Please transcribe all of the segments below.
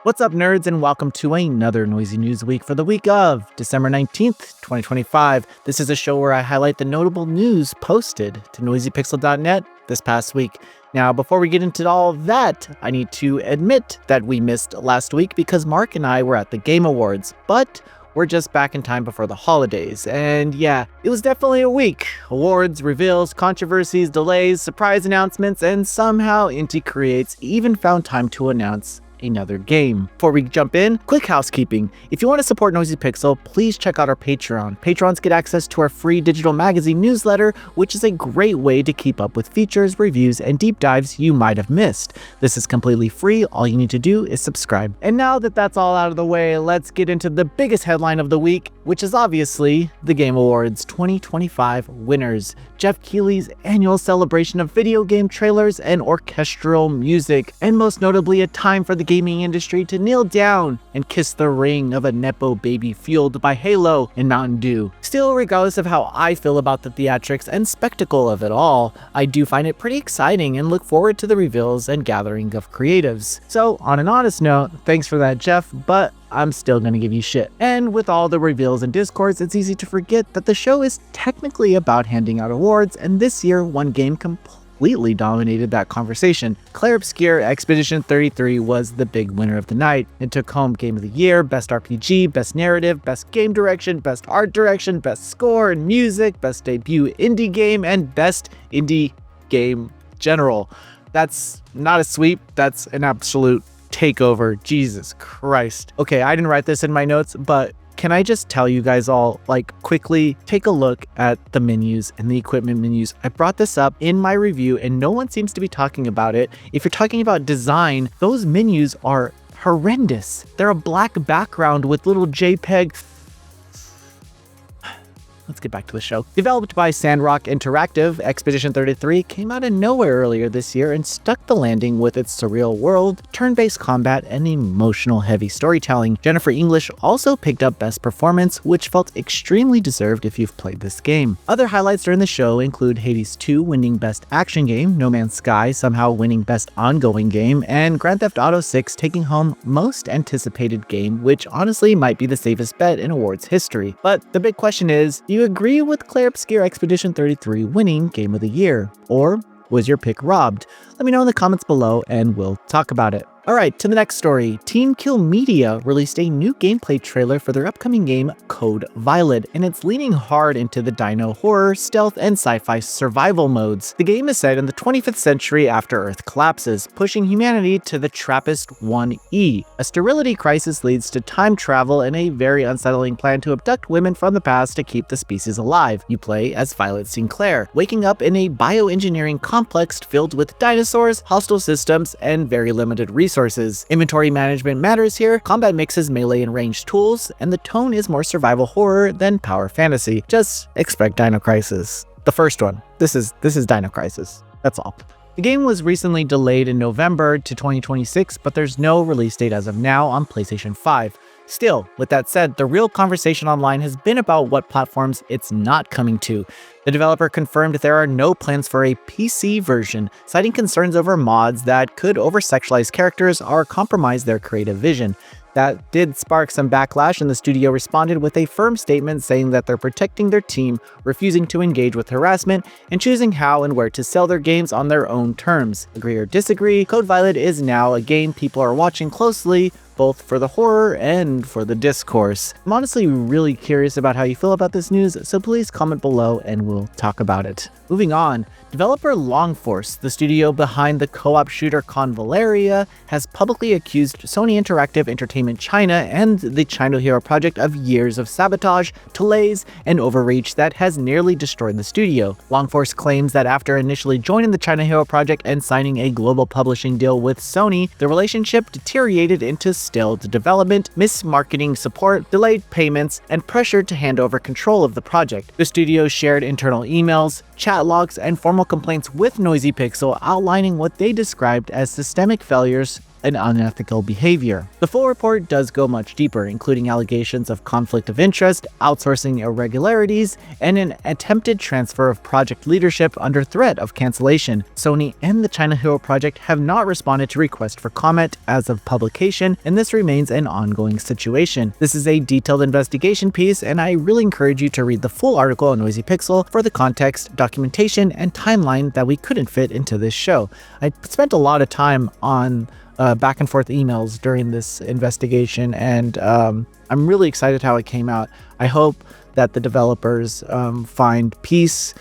What's up, nerds, and welcome to another Noisy News Week for the week of December 19th, 2025. This is a show where I highlight the notable news posted to noisypixel.net this past week. Now, before we get into all of that, I need to admit that we missed last week because Mark and I were at the Game Awards, but we're just back in time before the holidays. And yeah, it was definitely a week. Awards, reveals, controversies, delays, surprise announcements, and somehow Inti Creates even found time to announce another game. Before we jump in, quick housekeeping. If you want to support Noisy Pixel, please check out our Patreon. Patrons get access to our free digital magazine newsletter, which is a great way to keep up with features, reviews, and deep dives you might have missed. This is completely free. All you need to do is subscribe. And now that that's all out of the way, let's get into the biggest headline of the week, which is obviously the Game Awards 2025 winners. Jeff Keighley's annual celebration of video game trailers and orchestral music, and most notably a time for the gaming industry to kneel down and kiss the ring of a Nepo baby fueled by Halo and Mountain Dew. Still, regardless of how I feel about the theatrics and spectacle of it all, I do find it pretty exciting and look forward to the reveals and gathering of creatives. So, on an honest note, thanks for that, Jeff, but I'm still gonna give you shit. And with all the reveals and discourse, it's easy to forget that the show is technically about handing out awards, and this year, one game completely dominated that conversation. Clair Obscur Expedition 33 was the big winner of the night. It took home Game of the Year, Best RPG, Best Narrative, Best Game Direction, Best Art Direction, Best Score and Music, Best Debut Indie Game, and Best Indie Game General. That's not a sweep, that's an absolute takeover. Jesus Christ. Okay, I didn't write this in my notes, but can I just tell you guys all, quickly take a look at the menus and the equipment menus. I brought this up in my review and no one seems to be talking about it. If you're talking about design, those menus are horrendous. They're a black background with little JPEG. Let's get back to the show. Developed by Sandrock Interactive, Expedition 33 came out of nowhere earlier this year and stuck the landing with its surreal world, turn-based combat, and emotional heavy storytelling. Jennifer English also picked up Best Performance, which felt extremely deserved if you've played this game. Other highlights during the show include Hades 2 winning Best Action Game, No Man's Sky somehow winning Best Ongoing Game, and Grand Theft Auto 6 taking home Most Anticipated Game, which honestly might be the safest bet in awards history. But the big question is, do you agree with Clair Obscur Expedition 33 winning Game of the Year? Or was your pick robbed? Let me know in the comments below and we'll talk about it. Alright, to the next story. Team Kill Media released a new gameplay trailer for their upcoming game, Code Violet, and it's leaning hard into the dino horror, stealth, and sci-fi survival modes. The game is set in the 25th century after Earth collapses, pushing humanity to the TRAPPIST-1E. A sterility crisis leads to time travel and a very unsettling plan to abduct women from the past to keep the species alive. You play as Violet Sinclair, waking up in a bioengineering complex filled with dinosaurs, hostile systems, and very limited resources. Inventory management matters here, combat mixes melee and ranged tools, and the tone is more survival horror than power fantasy. Just expect Dino Crisis. The first one. This is Dino Crisis. That's all. The game was recently delayed in November to 2026, but there's no release date as of now on PlayStation 5. Still, with that said, the real conversation online has been about what platforms it's not coming to. The developer confirmed there are no plans for a PC version, citing concerns over mods that could over-sexualize characters or compromise their creative vision. That did spark some backlash, and the studio responded with a firm statement saying that they're protecting their team, refusing to engage with harassment, and choosing how and where to sell their games on their own terms. Agree or disagree, Code Violet is now a game people are watching closely, both for the horror and for the discourse. I'm honestly really curious about how you feel about this news, so please comment below and we'll talk about it. Moving on, developer Longforce, the studio behind the co-op shooter Convallaria, has publicly accused Sony Interactive Entertainment China and the China Hero Project of years of sabotage, delays, and overreach that has nearly destroyed the studio. Longforce claims that after initially joining the China Hero Project and signing a global publishing deal with Sony, the relationship deteriorated into stalled development, mismarketing support, delayed payments, and pressure to hand over control of the project. The studio shared internal emails, chat logs, and formal complaints with Noisy Pixel outlining what they described as systemic failures and unethical behavior. The full report does go much deeper, including allegations of conflict of interest, outsourcing irregularities, and an attempted transfer of project leadership under threat of cancellation. Sony and the China Hero Project have not responded to requests for comment as of publication, and this remains an ongoing situation. This is a detailed investigation piece, and I really encourage you to read the full article on Noisy Pixel for the context, documentation, and timeline that we couldn't fit into this show. I spent a lot of time on back and forth emails during this investigation, and I'm really excited how it came out. I hope that the developers find peace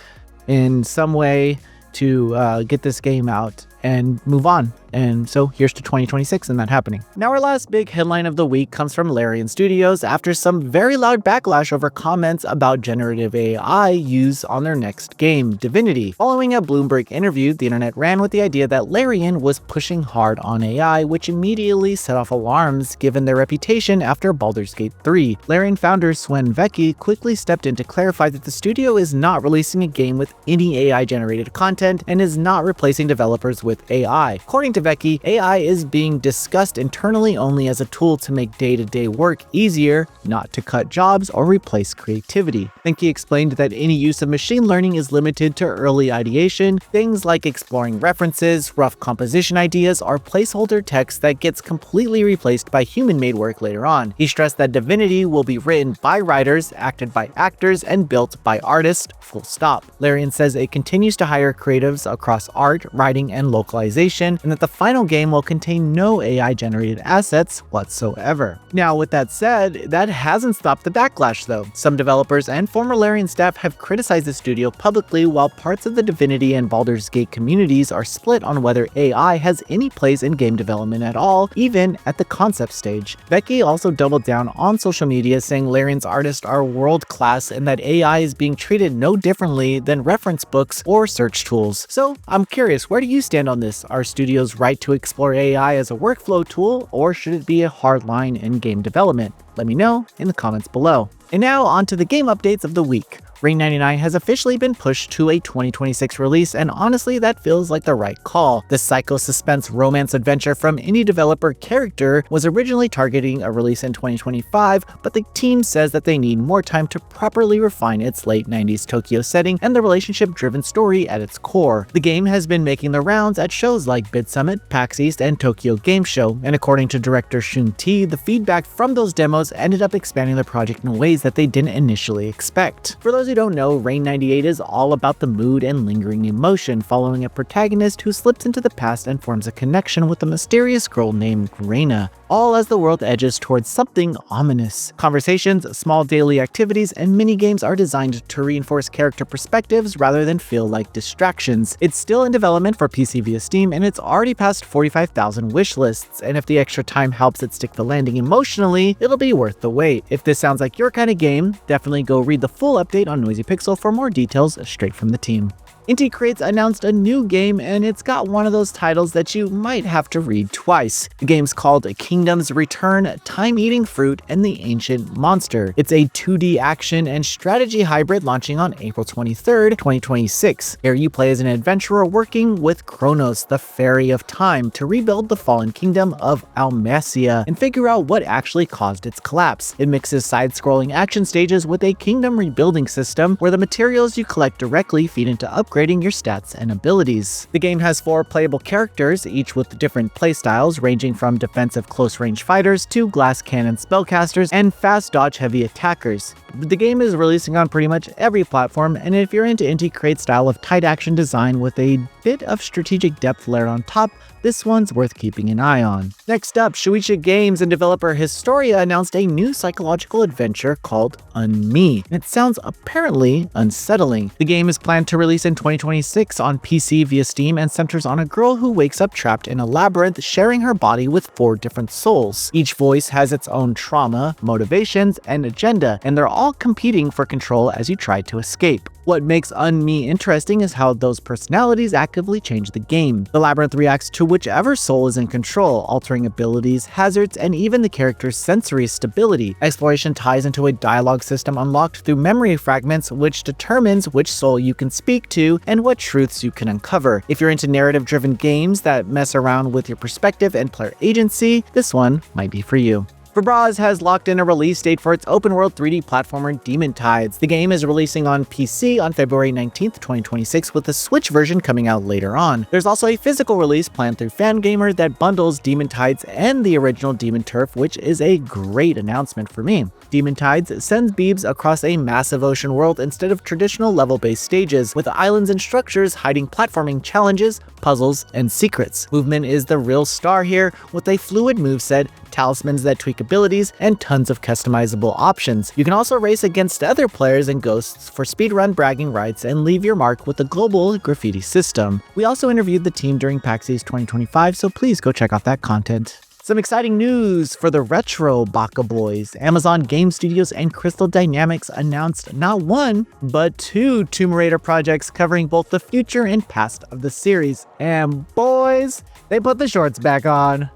in some way to get this game out and move on. And so here's to 2026 and that happening. Now our last big headline of the week comes from Larian Studios after some very loud backlash over comments about generative AI use on their next game, Divinity. Following a Bloomberg interview, the internet ran with the idea that Larian was pushing hard on AI, which immediately set off alarms given their reputation after Baldur's Gate 3. Larian founder Sven Vecchi quickly stepped in to clarify that the studio is not releasing a game with any AI-generated content and is not replacing developers with AI. According to Vecchi, AI is being discussed internally only as a tool to make day-to-day work easier, not to cut jobs or replace creativity. Vecchi explained that any use of machine learning is limited to early ideation, things like exploring references, rough composition ideas, or placeholder text that gets completely replaced by human-made work later on. He stressed that Divinity will be written by writers, acted by actors, and built by artists, full stop. Larian says it continues to hire creatives across art, writing, and localization, and that the final game will contain no AI-generated assets whatsoever. Now, with that said, that hasn't stopped the backlash though. Some developers and former Larian staff have criticized the studio publicly, while parts of the Divinity and Baldur's Gate communities are split on whether AI has any place in game development at all, even at the concept stage. Vecchi also doubled down on social media, saying Larian's artists are world-class and that AI is being treated no differently than reference books or search tools. So I'm curious, where do you stand on this? Are studios right to explore AI as a workflow tool, or should it be a hard line in game development? Let me know in the comments below. And now on to the game updates of the week. Ring 99 has officially been pushed to a 2026 release, and honestly that feels like the right call. This psycho-suspense romance adventure from indie developer Character was originally targeting a release in 2025, but the team says that they need more time to properly refine its late 90s Tokyo setting and the relationship-driven story at its core. The game has been making the rounds at shows like Bid Summit, PAX East, and Tokyo Game Show, and according to director Shun T, the feedback from those demos ended up expanding the project in ways that they didn't initially expect. For those who don't know, Rain 98 is all about the mood and lingering emotion following a protagonist who slips into the past and forms a connection with a mysterious girl named Reina, all as the world edges towards something ominous. Conversations, small daily activities, and minigames are designed to reinforce character perspectives rather than feel like distractions. It's still in development for PC via Steam, and it's already passed 45,000 wish lists, and if the extra time helps it stick the landing emotionally, it'll be worth the wait. If this sounds like your kind of game, definitely go read the full update on Noisy Pixel for more details straight from the team. Inti Creates announced a new game, and it's got one of those titles that you might have to read twice. The game's called Kingdom's Return, Time-Eating Fruit, and the Ancient Monster. It's a 2D action and strategy hybrid launching on April 23rd, 2026. Here you play as an adventurer working with Kronos, the Fairy of Time, to rebuild the fallen kingdom of Almacia and figure out what actually caused its collapse. It mixes side-scrolling action stages with a kingdom rebuilding system where the materials you collect directly feed into upgrading your stats and abilities. The game has 4 playable characters, each with different playstyles ranging from defensive close-range fighters to glass cannon spellcasters and fast dodge-heavy attackers. The game is releasing on pretty much every platform, and if you're into Inti Create's style of tight action design with a bit of strategic depth layered on top, this one's worth keeping an eye on. Next up, Shueisha Games and developer Historia announced a new psychological adventure called Unme, and it sounds apparently unsettling. The game is planned to release in 2026 on PC via Steam and centers on a girl who wakes up trapped in a labyrinth, sharing her body with 4 different souls. Each voice has its own trauma, motivations, and agenda, and they're all competing for control as you try to escape. What makes Unme interesting is how those personalities actively change the game. The labyrinth reacts to whichever soul is in control, altering abilities, hazards, and even the character's sensory stability. Exploration ties into a dialogue system unlocked through memory fragments, which determines which soul you can speak to and what truths you can uncover. If you're into narrative-driven games that mess around with your perspective and player agency, this one might be for you. Febreze has locked in a release date for its open-world 3D platformer Demon Tides. The game is releasing on PC on February 19th, 2026, with the Switch version coming out later on. There's also a physical release planned through Fangamer that bundles Demon Tides and the original Demon Turf, which is a great announcement for me. Demon Tides sends Beebs across a massive ocean world instead of traditional level-based stages, with islands and structures hiding platforming challenges, puzzles, and secrets. Movement is the real star here, with a fluid moveset, talismans that tweak abilities, and tons of customizable options. You can also race against other players and ghosts for speedrun bragging rights and leave your mark with a global graffiti system. We also interviewed the team during PAX East 2025, so please go check out that content. Some exciting news for the retro Baka Boys. Amazon Game Studios and Crystal Dynamics announced not one, but two Tomb Raider projects covering both the future and past of the series. And boys, they put the shorts back on.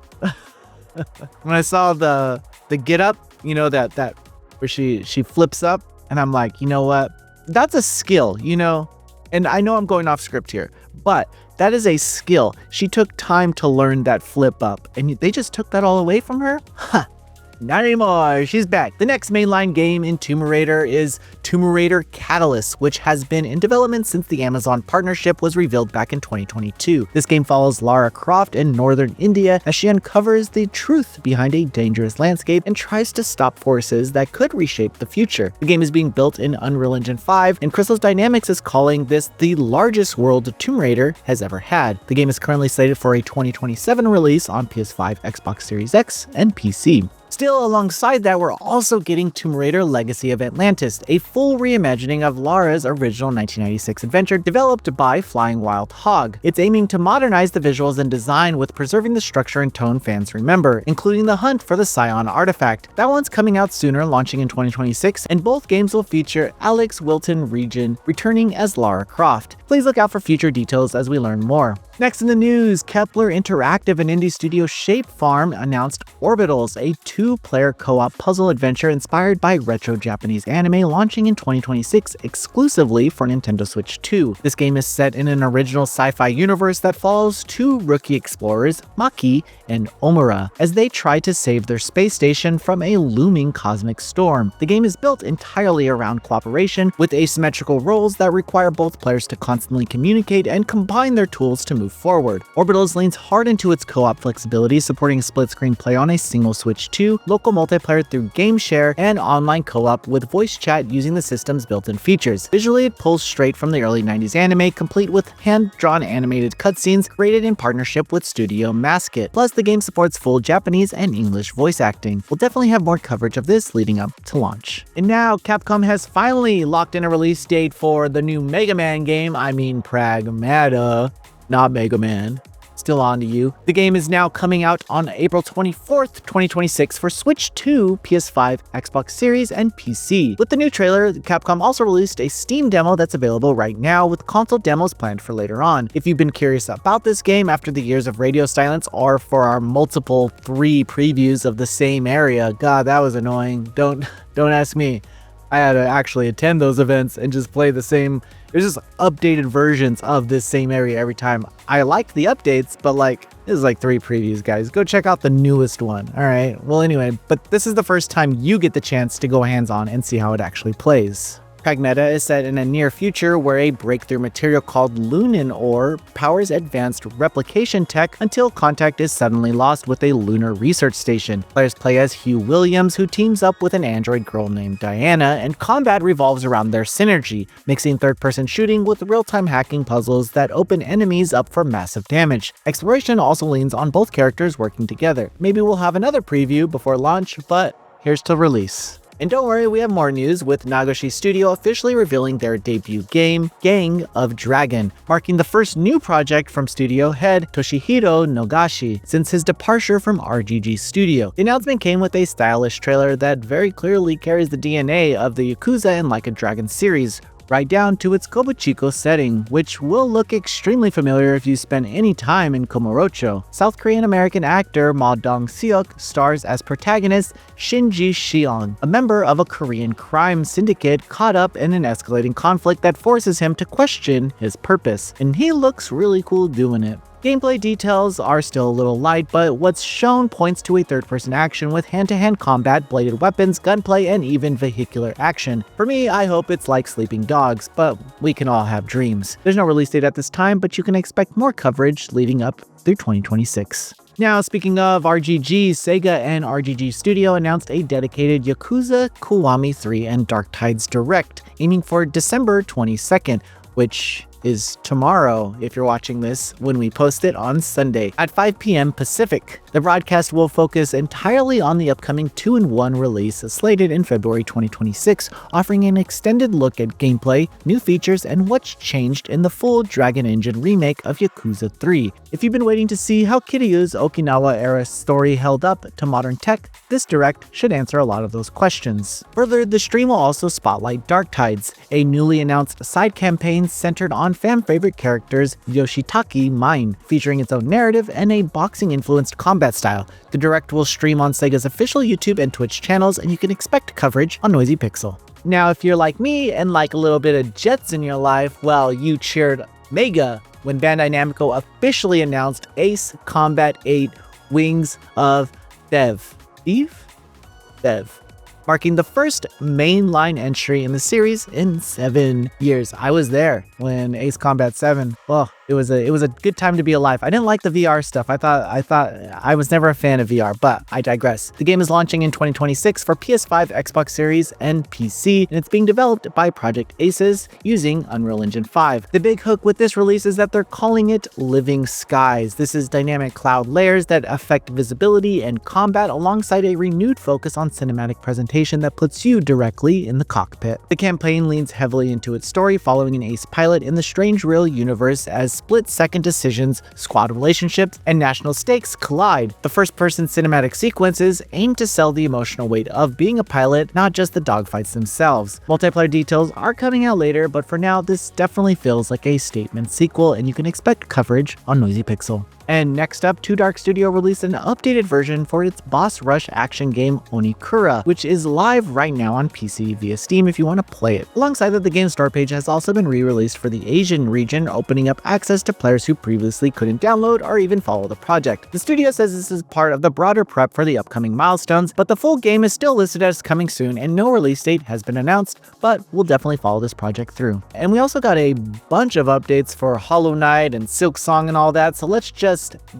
When I saw the get up, you know, that where she flips up, and I'm like, you know what? That's a skill, you know? And I know I'm going off script here, but that is a skill. She took time to learn that flip up, and they just took that all away from her? Huh. Not anymore, she's back. The next mainline game in Tomb Raider is Tomb Raider Catalyst, which has been in development since the Amazon partnership was revealed back in 2022. This game follows Lara Croft in northern India as she uncovers the truth behind a dangerous landscape and tries to stop forces that could reshape the future. The game is being built in Unreal Engine 5, and Crystal Dynamics is calling this the largest world Tomb Raider has ever had. The game is currently slated for a 2027 release on PS5, Xbox Series X, and PC. Still alongside that, we're also getting Tomb Raider Legacy of Atlantis, a full reimagining of Lara's original 1996 adventure developed by Flying Wild Hog. It's aiming to modernize the visuals and design with preserving the structure and tone fans remember, including the hunt for the Scion artifact. That one's coming out sooner, launching in 2026, and both games will feature Alex Wilton Region returning as Lara Croft. Please look out for future details as we learn more. Next in the news, Kepler Interactive and indie studio Shape Farm announced Orbitals, a two-player co-op puzzle adventure inspired by retro Japanese anime launching in 2026 exclusively for Nintendo Switch 2. This game is set in an original sci-fi universe that follows two rookie explorers, Maki and Omura, as they try to save their space station from a looming cosmic storm. The game is built entirely around cooperation, with asymmetrical roles that require both players to constantly communicate and combine their tools to move forward. Orbitals leans hard into its co-op flexibility, supporting split-screen play on a single Switch 2, local multiplayer through game share, and online co-op with voice chat using the system's built-in features. Visually, it pulls straight from the early 90s anime, complete with hand-drawn animated cutscenes created in partnership with Studio Masket. Plus, the game supports full Japanese and English voice acting. We'll definitely have more coverage of this leading up to launch. And now, Capcom has finally locked in a release date for the new Mega Man game, Pragmata, not Mega Man. Still on to you. The game is now coming out on April 24th, 2026 for Switch 2, PS5, Xbox Series, and PC. With the new trailer, Capcom also released a Steam demo that's available right now, with console demos planned for later on. If you've been curious about this game after the years of radio silence or for our multiple 3 previews of the same area, God, that was annoying. Don't ask me. I had to actually attend those events and just play the same. There's just updated versions of this same area every time. I liked the updates, but like, this is like 3 previews, guys. Go check out the newest one. All right. Well, anyway, but this is the first time you get the chance to go hands-on and see how it actually plays. Pragmata is set in a near future where a breakthrough material called Lunan ore powers advanced replication tech until contact is suddenly lost with a lunar research station. Players play as Hugh Williams, who teams up with an android girl named Diana, and combat revolves around their synergy, mixing third-person shooting with real-time hacking puzzles that open enemies up for massive damage. Exploration also leans on both characters working together. Maybe we'll have another preview before launch, but here's to release. And don't worry, we have more news, with Nagoshi Studio officially revealing their debut game, Gang of Dragon, marking the first new project from studio head Toshihiro Nagashi since his departure from RGG Studio. The announcement came with a stylish trailer that very clearly carries the DNA of the Yakuza and Like a Dragon series, right down to its Kobuchiko setting, which will look extremely familiar if you spend any time in Komorocho. South Korean-American actor Ma Dong-seok stars as protagonist Shinji Shion, a member of a Korean crime syndicate caught up in an escalating conflict that forces him to question his purpose, and he looks really cool doing it. Gameplay details are still a little light, but what's shown points to a third-person action with hand-to-hand combat, bladed weapons, gunplay, and even vehicular action. For me, I hope it's like Sleeping Dogs, but we can all have dreams. There's no release date at this time, but you can expect more coverage leading up through 2026. Now, speaking of RGG, Sega and RGG Studio announced a dedicated Yakuza, Kiwami 3, and Dark Tides Direct, aiming for December 22nd, which is tomorrow if you're watching this when we post it on Sunday at 5 p.m. Pacific. The broadcast will focus entirely on the upcoming 2-in-1 release slated in February 2026, offering an extended look at gameplay, new features, and what's changed in the full Dragon Engine remake of Yakuza 3. If you've been waiting to see how Kiryu's Okinawa-era story held up to modern tech, this direct should answer a lot of those questions. Further, the stream will also spotlight Dark Tides, a newly announced side campaign centered on fan-favorite characters Yoshitaki Mine, featuring its own narrative and a boxing-influenced combat style. The direct will stream on Sega's official YouTube and Twitch channels, and you can expect coverage on Noisy Pixel. Now, if you're like me and like a little bit of jets in your life, well, you cheered mega when Bandai Namco officially announced Ace Combat 8 Wings of Theve. Theve. Marking the first mainline entry in the series in 7 years. I was there when Ace Combat 7, well, it was a good time to be alive. I didn't like the VR stuff. I thought I was never a fan of VR, but I digress. The game is launching in 2026 for PS5, Xbox Series, and PC, and it's being developed by Project Aces using Unreal Engine 5. The big hook with this release is that they're calling it Living Skies. This is dynamic cloud layers that affect visibility and combat alongside a renewed focus on cinematic presentation that puts you directly in the cockpit. The campaign leans heavily into its story, following an ace pilot in the strange real universe as split-second decisions, squad relationships, and national stakes collide. The first-person cinematic sequences aim to sell the emotional weight of being a pilot, not just the dogfights themselves. Multiplayer details are coming out later, but for now, this definitely feels like a statement sequel, and you can expect coverage on Noisy Pixel. And next up, 2 Dark Studio released an updated version for its boss rush action game Onikura, which is live right now on PC via Steam if you want to play it. Alongside that, the game's store page has also been re-released for the Asian region, opening up access to players who previously couldn't download or even follow the project. The studio says this is part of the broader prep for the upcoming milestones, but the full game is still listed as coming soon and no release date has been announced, but we'll definitely follow this project through. And we also got a bunch of updates for Hollow Knight and Silksong and all that, so let's just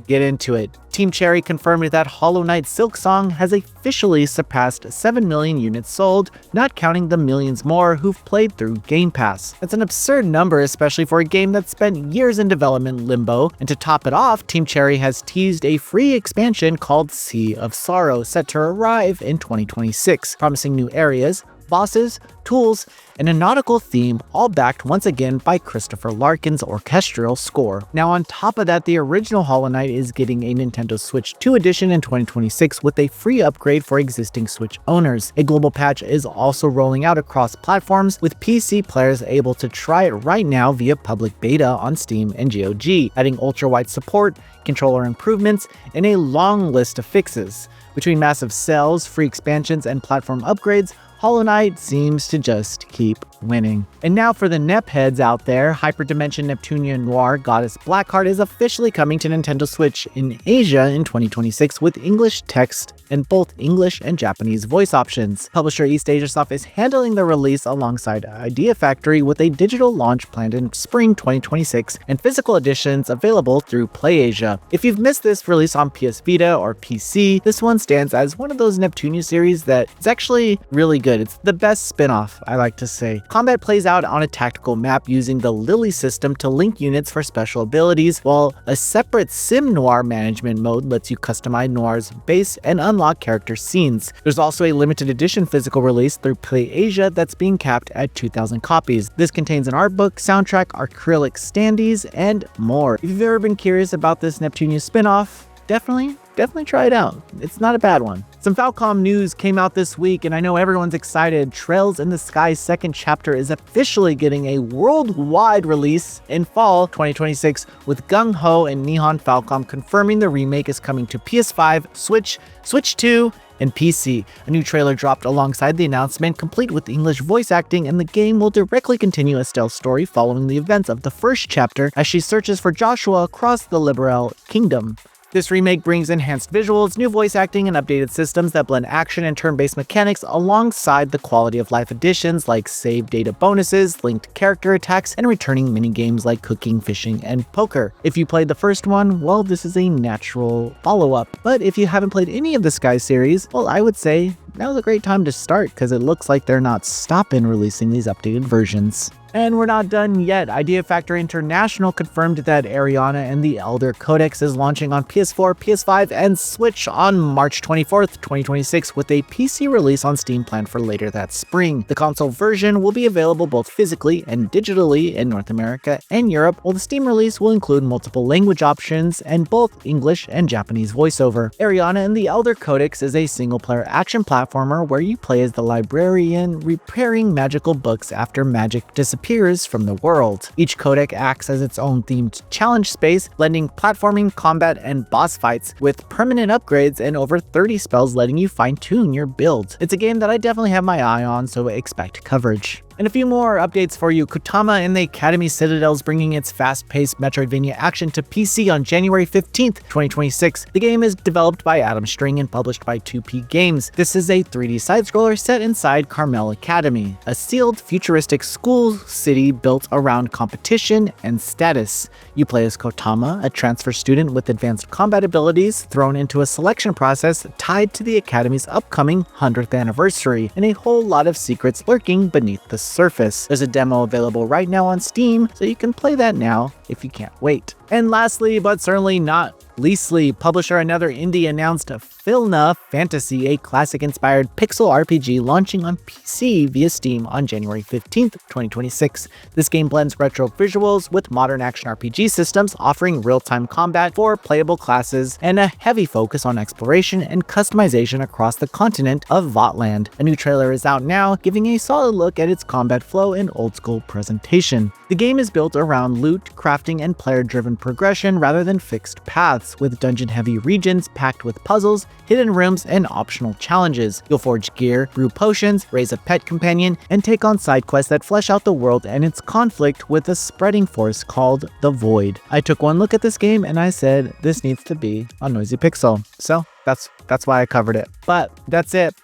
get into it. Team Cherry confirmed that Hollow Knight Silksong has officially surpassed 7 million units sold, not counting the millions more who've played through Game Pass. That's an absurd number, especially for a game that spent years in development limbo, and to top it off, Team Cherry has teased a free expansion called Sea of Sorrow, set to arrive in 2026, promising new areas, bosses, tools, and a nautical theme, all backed once again by Christopher Larkin's orchestral score. Now on top of that, the original Hollow Knight is getting a Nintendo Switch 2 edition in 2026 with a free upgrade for existing Switch owners. A global patch is also rolling out across platforms, with PC players able to try it right now via public beta on Steam and GOG, adding ultra-wide support, controller improvements, and a long list of fixes. Between massive sales, free expansions, and platform upgrades, Hollow Knight seems to just keep winning. And now for the NEP heads out there, Hyperdimension Neptunia Noire Goddess Blackheart is officially coming to Nintendo Switch in Asia in 2026 with English text and both English and Japanese voice options. Publisher East Asia Soft is handling the release alongside Idea Factory with a digital launch planned in spring 2026 and physical editions available through PlayAsia. If you've missed this release on PS Vita or PC, this one stands as one of those Neptunia series that is actually really good. It's the best spin-off, I like to say. Combat plays out on a tactical map using the Lily system to link units for special abilities, while a separate Sim Noir management mode lets you customize Noir's base and unlock character scenes. There's also a limited edition physical release through PlayAsia that's being capped at 2,000 copies. This contains an art book, soundtrack, acrylic standees, and more. If you've ever been curious about this Neptunia spin-off, definitely definitely try it out. It's not a bad one. Some Falcom news came out this week, and I know everyone's excited. Trails in the Sky's second chapter is officially getting a worldwide release in fall 2026, with Gung Ho and Nihon Falcom confirming the remake is coming to PS5, Switch, Switch 2, and PC. A new trailer dropped alongside the announcement, complete with English voice acting, and the game will directly continue Estelle's story following the events of the first chapter as she searches for Joshua across the Liberal Kingdom. This remake brings enhanced visuals, new voice acting, and updated systems that blend action and turn-based mechanics alongside the quality of life additions like save data bonuses, linked character attacks, and returning mini-games like cooking, fishing, and poker. If you played the first one, well, this is a natural follow-up. But if you haven't played any of the Sky series, well, I would say now's a great time to start because it looks like they're not stopping releasing these updated versions. And we're not done yet. Idea Factory International confirmed that Ariana and the Elder Codex is launching on PS4, PS5, and Switch on March 24th, 2026, with a PC release on Steam planned for later that spring. The console version will be available both physically and digitally in North America and Europe, while the Steam release will include multiple language options and both English and Japanese voiceover. Ariana and the Elder Codex is a single-player action platformer where you play as the librarian repairing magical books after magic disappears from the world. Each codec acts as its own themed challenge space, blending platforming, combat, and boss fights with permanent upgrades and over 30 spells letting you fine-tune your build. It's a game that I definitely have my eye on, so expect coverage. And a few more updates for you. Kotama and the Academy Citadel is bringing its fast-paced Metroidvania action to PC on January 15th, 2026. The game is developed by Adam String and published by 2P Games. This is a 3D side-scroller set inside Carmel Academy, a sealed, futuristic school city built around competition and status. You play as Kotama, a transfer student with advanced combat abilities thrown into a selection process tied to the Academy's upcoming 100th anniversary, and a whole lot of secrets lurking beneath the surface. There's a demo available right now on Steam, so you can play that now if you can't wait. And lastly, but certainly not leastly, publisher Another Indie announced Philna Fantasy, a classic-inspired pixel RPG launching on PC via Steam on January 15th, 2026. This game blends retro visuals with modern action RPG systems, offering real-time combat for playable classes and a heavy focus on exploration and customization across the continent of Votland. A new trailer is out now, giving a solid look at its combat flow and old-school presentation. The game is built around loot, crafting, and player-driven progression rather than fixed paths, with dungeon-heavy regions packed with puzzles, hidden rooms, and optional challenges. You'll forge gear, brew potions, raise a pet companion, and take on side quests that flesh out the world and its conflict with a spreading force called the Void. I took one look at this game and I said, this needs to be on Noisy Pixel. So that's why I covered it. But that's it.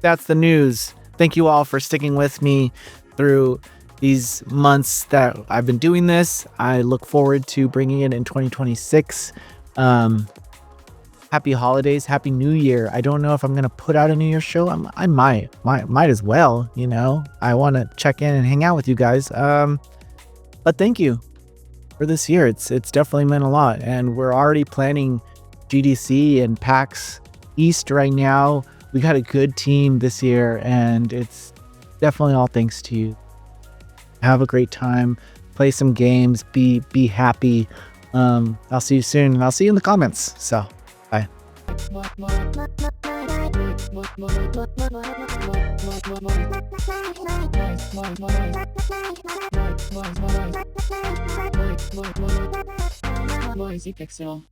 That's the news. Thank you all for sticking with me through these months that I've been doing this. I look forward to bringing it in 2026. Happy holidays, happy new year. I don't know if I'm gonna put out a New Year's show. I might as well, you know. I want to check in and hang out with you guys. But thank you for this year. It's definitely meant a lot, and we're already planning GDC and PAX East right now. We got a good team this year, and it's definitely all thanks to you. Have a great time, play some games, be happy. I'll see you soon, and I'll see you in the comments. So, bye. Noisy Pixel.